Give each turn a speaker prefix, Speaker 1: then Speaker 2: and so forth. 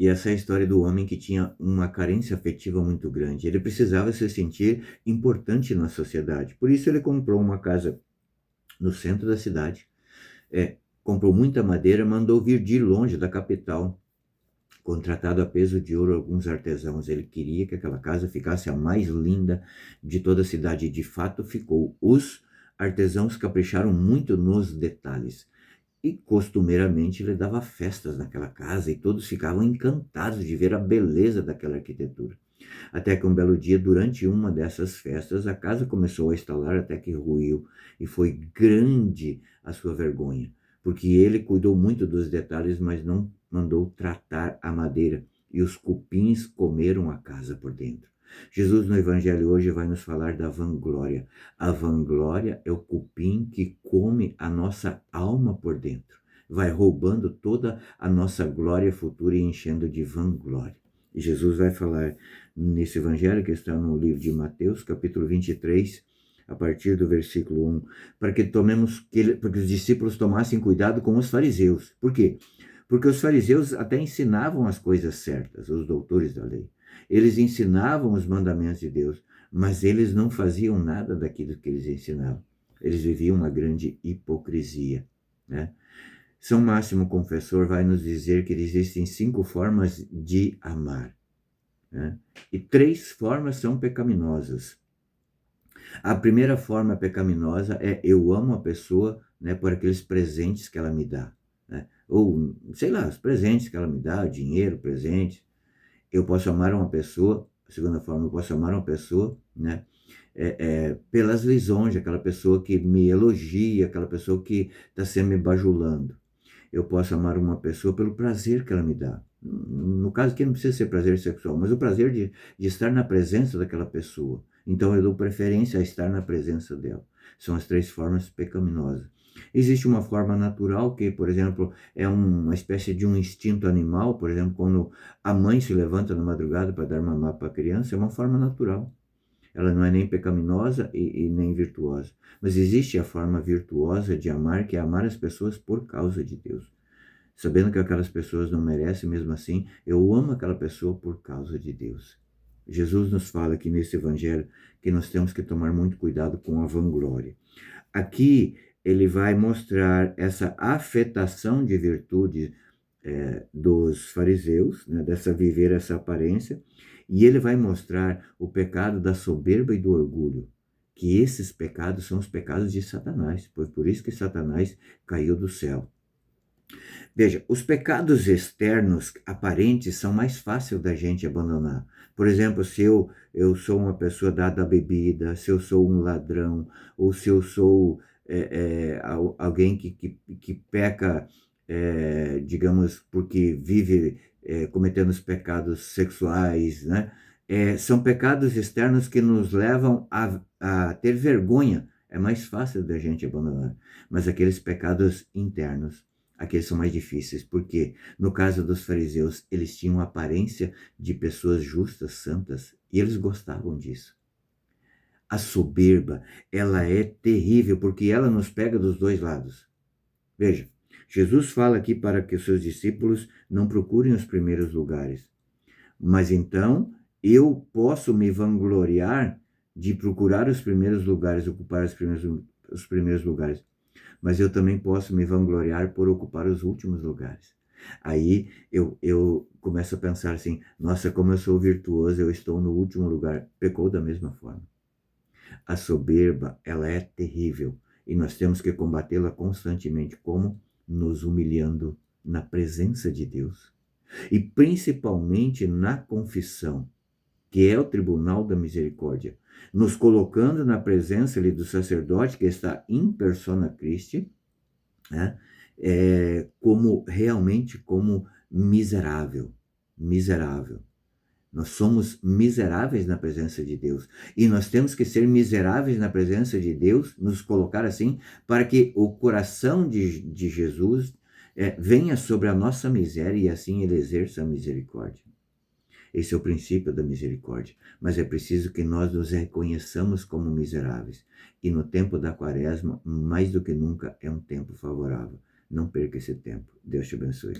Speaker 1: E essa é a história do homem que tinha uma carência afetiva muito grande. Ele precisava se sentir importante na sociedade. Por isso ele comprou uma casa no centro da cidade, comprou muita madeira, mandou vir de longe da capital, contratado a peso de ouro alguns artesãos. Ele queria que aquela casa ficasse a mais linda de toda a cidade. E de fato ficou. Os artesãos capricharam muito nos detalhes. E costumeiramente ele dava festas naquela casa e todos ficavam encantados de ver a beleza daquela arquitetura. Até que um belo dia, durante uma dessas festas, a casa começou a estalar até que ruiu, e foi grande a sua vergonha, porque ele cuidou muito dos detalhes, mas não mandou tratar a madeira, e os cupins comeram a casa por dentro. Jesus no Evangelho hoje vai nos falar da vanglória. A vanglória é o cupim que come a nossa alma por dentro, vai roubando toda a nossa glória futura e enchendo de vanglória. E Jesus vai falar nesse evangelho que está no livro de Mateus, capítulo 23, a partir do versículo 1, para que os discípulos tomassem cuidado com os fariseus. Por quê? Porque os fariseus até ensinavam as coisas certas, os doutores da lei. Eles ensinavam os mandamentos de Deus, mas eles não faziam nada daquilo que eles ensinavam. Eles viviam uma grande hipocrisia, né? São Máximo Confessor vai nos dizer que existem 5 formas de amar, né? E 3 formas são pecaminosas. A primeira forma pecaminosa é eu amo a pessoa, né, por aqueles presentes que ela me dá, né? Ou, sei lá, os presentes que ela me dá, dinheiro, presente. Eu posso amar uma pessoa, a segunda forma, eu posso amar uma pessoa, né, pelas lisonjas, aquela pessoa que me elogia, aquela pessoa que está sempre me bajulando. Eu posso amar uma pessoa pelo prazer que ela me dá. No caso aqui não precisa ser prazer sexual, mas o prazer de estar na presença daquela pessoa. Então eu dou preferência a estar na presença dela. São as 3 formas pecaminosas. Existe uma forma natural que, por exemplo, é uma espécie de um instinto animal. Por exemplo, quando a mãe se levanta na madrugada para dar mamar para a criança, é uma forma natural. Ela não é nem pecaminosa e nem virtuosa. Mas existe a forma virtuosa de amar, que é amar as pessoas por causa de Deus. Sabendo que aquelas pessoas não merecem, mesmo assim, eu amo aquela pessoa por causa de Deus. Jesus nos fala aqui nesse evangelho que nós temos que tomar muito cuidado com a vanglória. Aqui ele vai mostrar essa afetação de virtude dos fariseus, né, dessa viver essa aparência, e ele vai mostrar o pecado da soberba e do orgulho, que esses pecados são os pecados de Satanás, foi por isso que Satanás caiu do céu. Veja, os pecados externos, aparentes, são mais fáceis da gente abandonar. Por exemplo, se eu sou uma pessoa dada à bebida, se eu sou um ladrão, ou se eu sou alguém que peca, digamos, porque vive cometendo os pecados sexuais, né? São pecados externos que nos levam a ter vergonha. É mais fácil da gente abandonar. Mas aqueles pecados internos, aqueles são mais difíceis, porque no caso dos fariseus, eles tinham a aparência de pessoas justas, santas, e eles gostavam disso. A soberba, ela é terrível, porque ela nos pega dos 2 lados. Veja, Jesus fala aqui para que os seus discípulos não procurem os primeiros lugares. Mas então, eu posso me vangloriar de procurar os primeiros lugares, ocupar os primeiros lugares. Mas eu também posso me vangloriar por ocupar os últimos lugares. Aí eu começo a pensar assim, nossa, como eu sou virtuoso, eu estou no último lugar. Pecou da mesma forma. A soberba, ela é terrível e nós temos que combatê-la constantemente. Como? Nos humilhando na presença de Deus. E principalmente na confissão, que é o tribunal da misericórdia, nos colocando na presença ali do sacerdote que está in persona Christi, né? Realmente como miserável. Nós somos miseráveis na presença de Deus. E nós temos que ser miseráveis na presença de Deus, nos colocar assim, para que o coração de Jesus venha sobre a nossa miséria e assim ele exerça a misericórdia. Esse é o princípio da misericórdia. Mas é preciso que nós nos reconheçamos como miseráveis. E no tempo da quaresma, mais do que nunca, é um tempo favorável. Não perca esse tempo. Deus te abençoe.